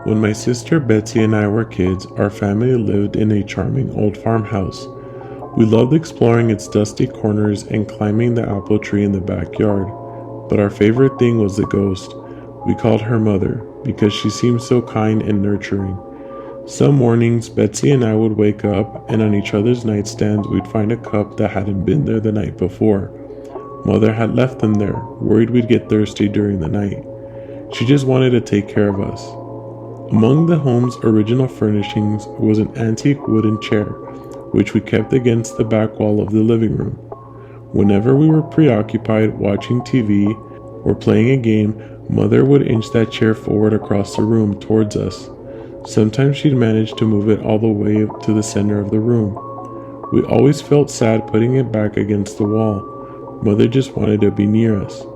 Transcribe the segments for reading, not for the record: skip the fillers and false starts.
When my sister Betsy and I were kids, our family lived in a charming old farmhouse. We loved exploring its dusty corners and climbing the apple tree in the backyard. But our favorite thing was the ghost. We called her Mother because she seemed so kind and nurturing. Some mornings, Betsy and I would wake up, and on each other's nightstands, we'd find a cup that hadn't been there the night before. Mother had left them there, worried we'd get thirsty during the night. She just wanted to take care of us. Among the home's original furnishings was an antique wooden chair, which we kept against the back wall of the living room. Whenever we were preoccupied watching TV or playing a game, Mother would inch that chair forward across the room towards us. Sometimes she'd manage to move it all the way to the center of the room. We always felt sad putting it back against the wall. Mother just wanted to be near us.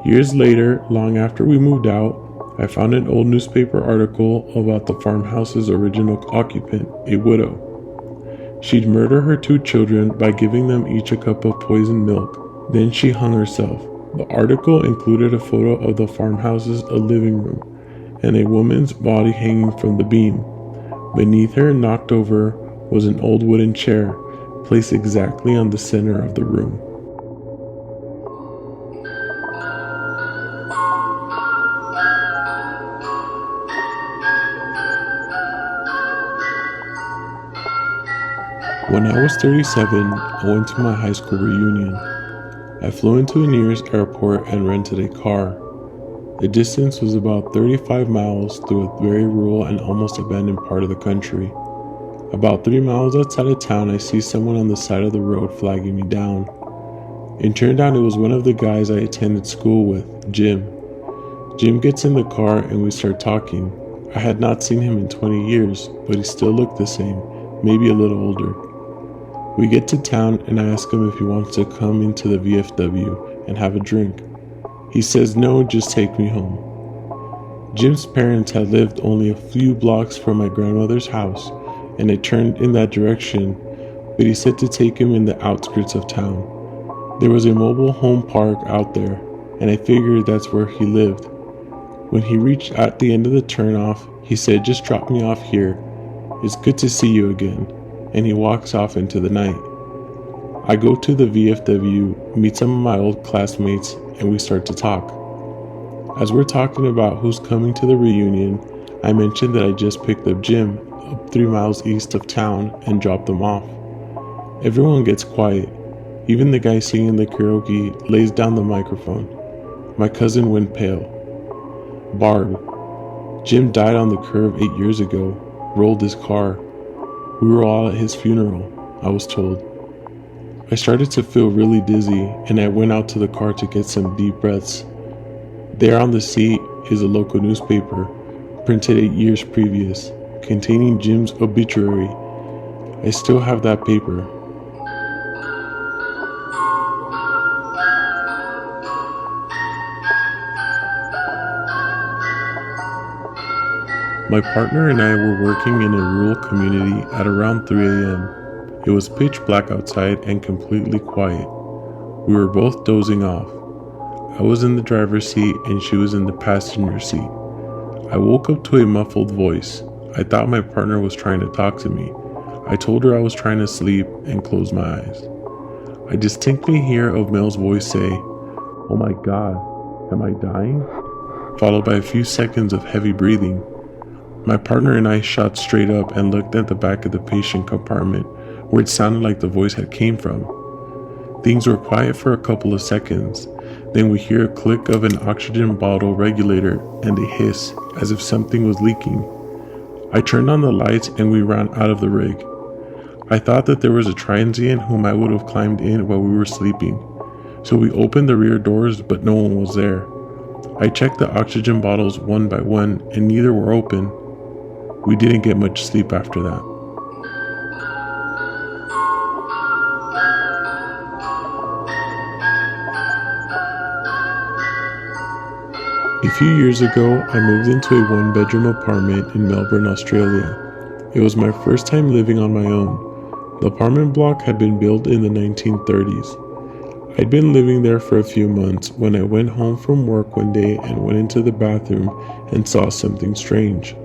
Years later, long after we moved out, I found an old newspaper article about the farmhouse's original occupant, a widow. She'd murder her 2 children by giving them each a cup of poisoned milk. Then she hung herself. The article included a photo of the farmhouse's living room and a woman's body hanging from the beam. Beneath her, knocked over, was an old wooden chair, placed exactly on the center of the room. When I was 37, I went to my high school reunion. I flew into the nearest airport and rented a car. The distance was about 35 miles through a very rural and almost abandoned part of the country. About 3 miles outside of town, I see someone on the side of the road flagging me down. It turned out it was one of the guys I attended school with, Jim. Jim gets in the car and we start talking. I had not seen him in 20 years, but he still looked the same, maybe a little older. We get to town and I ask him if he wants to come into the VFW and have a drink. He says no, just take me home. Jim's parents had lived only a few blocks from my grandmother's house, and I turned in that direction, but he said to take him in the outskirts of town. There was a mobile home park out there, and I figured that's where he lived. When he reached at the end of the turnoff, he said, just drop me off here. It's good to see you again. And he walks off into the night. I go to the VFW, meet some of my old classmates, and we start to talk. As we're talking about who's coming to the reunion, I mentioned that I just picked up Jim up 3 miles east of town and dropped them off. Everyone gets quiet. Even the guy singing the karaoke lays down the microphone. My cousin went pale. Barb. Jim died on the curb 8 years ago, rolled his car. We were all at his funeral, I was told. I started to feel really dizzy, and I went out to the car to get some deep breaths. There on the seat is a local newspaper, printed 8 years previous, containing Jim's obituary. I still have that paper. My partner and I were working in a rural community at around 3 a.m. It was pitch black outside and completely quiet. We were both dozing off. I was in the driver's seat and she was in the passenger seat. I woke up to a muffled voice. I thought my partner was trying to talk to me. I told her I was trying to sleep and closed my eyes. I distinctly hear a male's voice say, "Oh my God, am I dying?" Followed by a few seconds of heavy breathing. My partner and I shot straight up and looked at the back of the patient compartment where it sounded like the voice had came from. Things were quiet for a couple of seconds. Then we hear a click of an oxygen bottle regulator and a hiss as if something was leaking. I turned on the lights and we ran out of the rig. I thought that there was a transient whom I would have climbed in while we were sleeping. So we opened the rear doors, but no one was there. I checked the oxygen bottles one by one and neither were open. We didn't get much sleep after that. A few years ago, I moved into a one-bedroom apartment in Melbourne, Australia. It was my first time living on my own. The apartment block had been built in the 1930s. I'd been living there for a few months when I went home from work one day and went into the bathroom and saw something strange.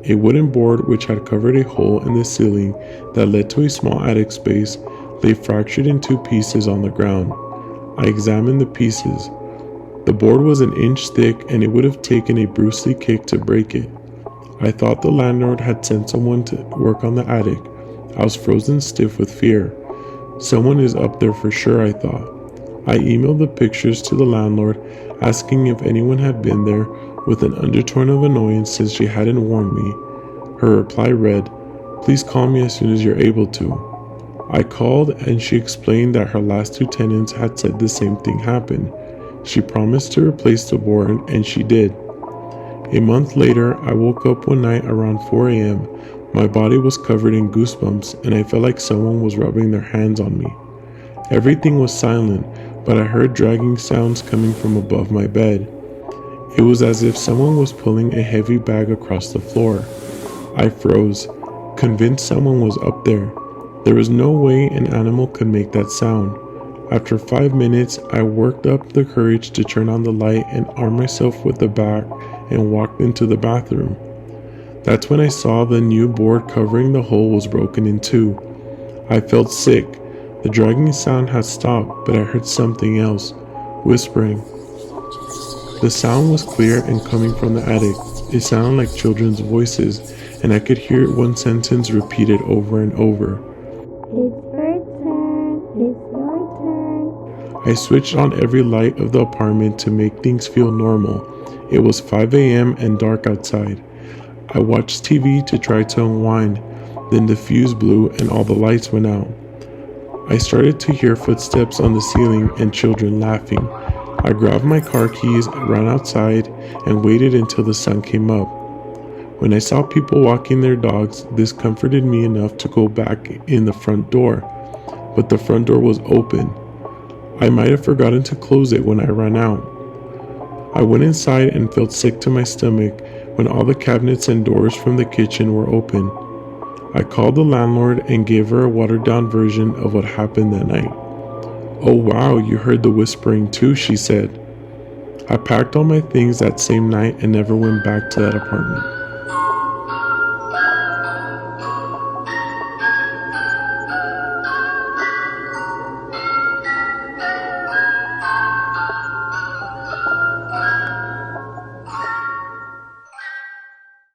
A wooden board which had covered a hole in the ceiling that led to a small attic space lay fractured in two pieces on the ground. I examined the pieces. The board was an inch thick and it would have taken a Bruce Lee kick to break it. I thought the landlord had sent someone to work on the attic. I was frozen stiff with fear. Someone is up there for sure, I thought. I emailed the pictures to the landlord, asking if anyone had been there, with an undertone of annoyance since she hadn't warned me. Her reply read, "Please call me as soon as you're able to." I called and she explained that her last two tenants had said the same thing happened. She promised to replace the board and she did. A month later, I woke up one night around 4 a.m. My body was covered in goosebumps and I felt like someone was rubbing their hands on me. Everything was silent, but I heard dragging sounds coming from above my bed. It was as if someone was pulling a heavy bag across the floor. I froze, convinced someone was up there. There was no way an animal could make that sound. After 5 minutes, I worked up the courage to turn on the light and arm myself with the bag and walked into the bathroom. That's when I saw the new board covering the hole was broken in two. I felt sick. The dragging sound had stopped, but I heard something else, whispering. The sound was clear and coming from the attic. It sounded like children's voices, and I could hear one sentence repeated over and over. It's your turn. It's your turn. I switched on every light of the apartment to make things feel normal. It was 5 a.m. and dark outside. I watched TV to try to unwind, then the fuse blew and all the lights went out. I started to hear footsteps on the ceiling and children laughing. I grabbed my car keys, ran outside, and waited until the sun came up. When I saw people walking their dogs, this comforted me enough to go back in the front door, but the front door was open. I might have forgotten to close it when I ran out. I went inside and felt sick to my stomach when all the cabinets and doors from the kitchen were open. I called the landlord and gave her a watered-down version of what happened that night. "Oh wow, you heard the whispering too," she said. I packed all my things that same night and never went back to that apartment.